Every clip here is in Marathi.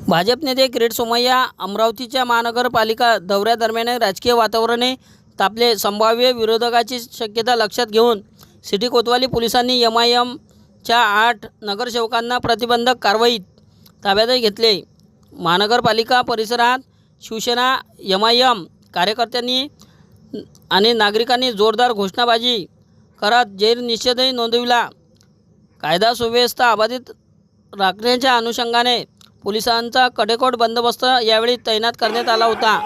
भाजप नेते किरीट सोमय्या अमरावतीच्या महानगरपालिका दौऱ्यादरम्यान राजकीय वातावरणाने तापले. संभाव्य विरोधकाची शक्यता लक्षात घेऊन सिटी कोतवाली पोलिसांनी एमआयएमच्या 8 नगरसेवकांना प्रतिबंधक कारवाईत ताब्यात घेतले. महानगरपालिका परिसरात शिवसेना एमआयएम कार्यकर्त्यांनी आणि नागरिकांनी जोरदार घोषणाबाजी करत जाहीर निषेधही नोंदविला. कायदा सुव्यवस्था अबाधित राखण्याच्या अनुषंगाने पोलिसांचा कडेकोट बंदोबस्त यावेळी तैनात करण्यात आला होता.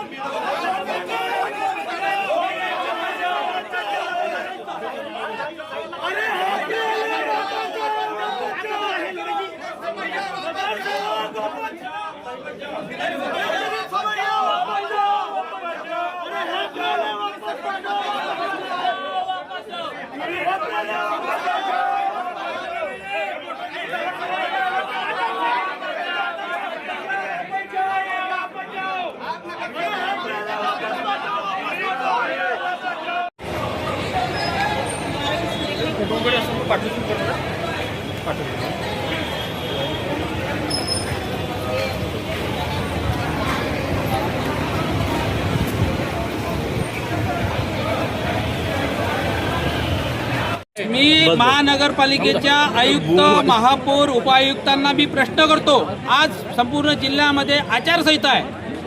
मी महानगरपालिकेच्या आयुक्त, महापौर, उपायुक्तांना मी प्रश्न करतो. आज संपूर्ण जिल्ह्यामध्ये आचारसंहिता आहे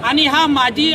आणि हा माजी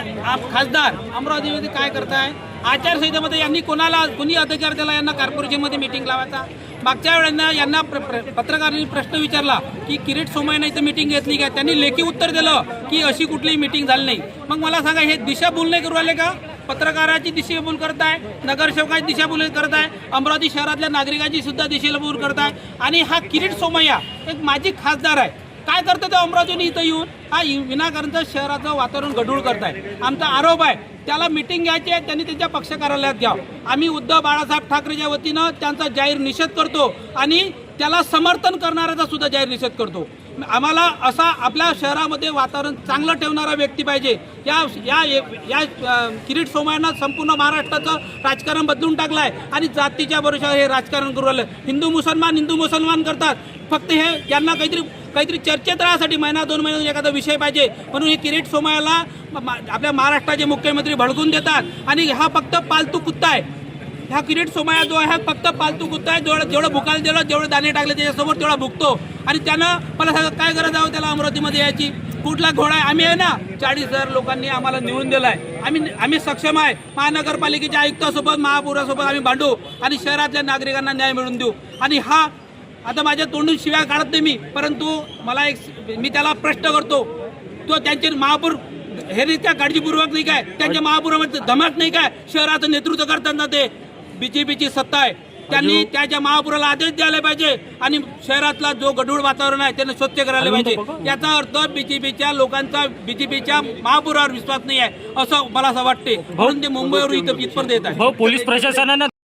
खासदार अमरावतीमध्ये काय करताय? आचारसंहितेमध्ये यांनी कोणी अधिकार दिला यांना कॉर्पोरेशनमध्ये मीटिंग लावायचा? मागच्या वेळेला यांना पत्रकारांनी प्रश्न विचारला की किरीट सोमय्याने इथं मीटिंग घेतली का? त्यांनी लेखी उत्तर दिलं की अशी कुठलीही मीटिंग झाली नाही. मग मला सांगा, हे दिशाभूल नाही करू राहिले का? पत्रकाराची दिशाभूल करत आहे, नगरसेवकाची दिशाभूल करत आहे, अमरावती शहरातल्या नागरिकांची सुद्धा दिशाभूल करत आहे. आणि हा किरीट सोमय्या एक माजी खासदार आहे. काय करतो तो अमरावतीने इथं येऊन? हा विनाकारणचं शहराचं वातावरण गढूळ करताय. आमचा आरोप आहे त्याला मीटिंग घ्यायची आहे, त्यांनी त्यांच्या पक्ष कार्यालयात घ्यावं. आम्ही उद्धव बाळासाहेब ठाकरेच्या वतीनं त्यांचा जाहीर निषेध करतो आणि त्याला समर्थन करणाऱ्याचा सुद्धा जाहीर निषेध करतो. आम्हाला असा आपल्या शहरामध्ये वातावरण चांगलं ठेवणारा व्यक्ती पाहिजे. या किरीट सोमय्यानं संपूर्ण महाराष्ट्राचं राजकारण बदलून टाकलं आहे आणि जातीच्या भरोशावर हे राजकारण करू राहिलं. हिंदू मुसलमान करतात. फक्त हे यांना काहीतरी चर्चेत राहण्यासाठी महिना 2 महिन्यात एखादा विषय पाहिजे म्हणून हे किरीट सोमय्याला आपल्या महाराष्ट्राचे मुख्यमंत्री भडकून देतात. आणि हा फक्त पालतू कुत्ता आहे. हा किरीट सोमय्या जो आहे फक्त पालतू कुत्ता आहे. जेवढं भुकायला दिलं, जेवढे दाणे टाकले त्याच्यासमोर तेवढा भुकतो. आणि त्यानं मला सांगा काय गरज आहे त्याला अमरावतीमध्ये यायची? कुठला घोडा आहे? आम्ही आहे ना, 40,000 लोकांनी आम्हाला निवडून दिला आहे. आम्ही सक्षम आहे. महानगरपालिकेच्या आयुक्तासोबत, महापौरासोबत आम्ही भांडू आणि शहरातल्या नागरिकांना न्याय मिळवून देऊ. आणि हा आता माझ्या तोंडून शिव्या काढत नाही मी, परंतु मी त्याला प्रश्न करतो, तो त्यांचे महापौर हे रीत्या काळजीपूर्वक नाही काय? त्यांच्या महापौरामध्ये धमक नाही काय? शहराचं नेतृत्व करताना ते बीजेपीची सत्ता आहे, त्यांनी त्याच्या महापौराला आदेश द्यायला पाहिजे आणि शहरातला जो गढूळ वातावरण आहे त्यांना स्वच्छ करायला पाहिजे. याचा अर्थ बीजेपीच्या लोकांचा बीजेपीच्या महापौरावर विश्वास नाही आहे असं मला असं वाटते, म्हणून ते मुंबईवर इथपर्यंत येत आहे. पोलीस प्रशासनानं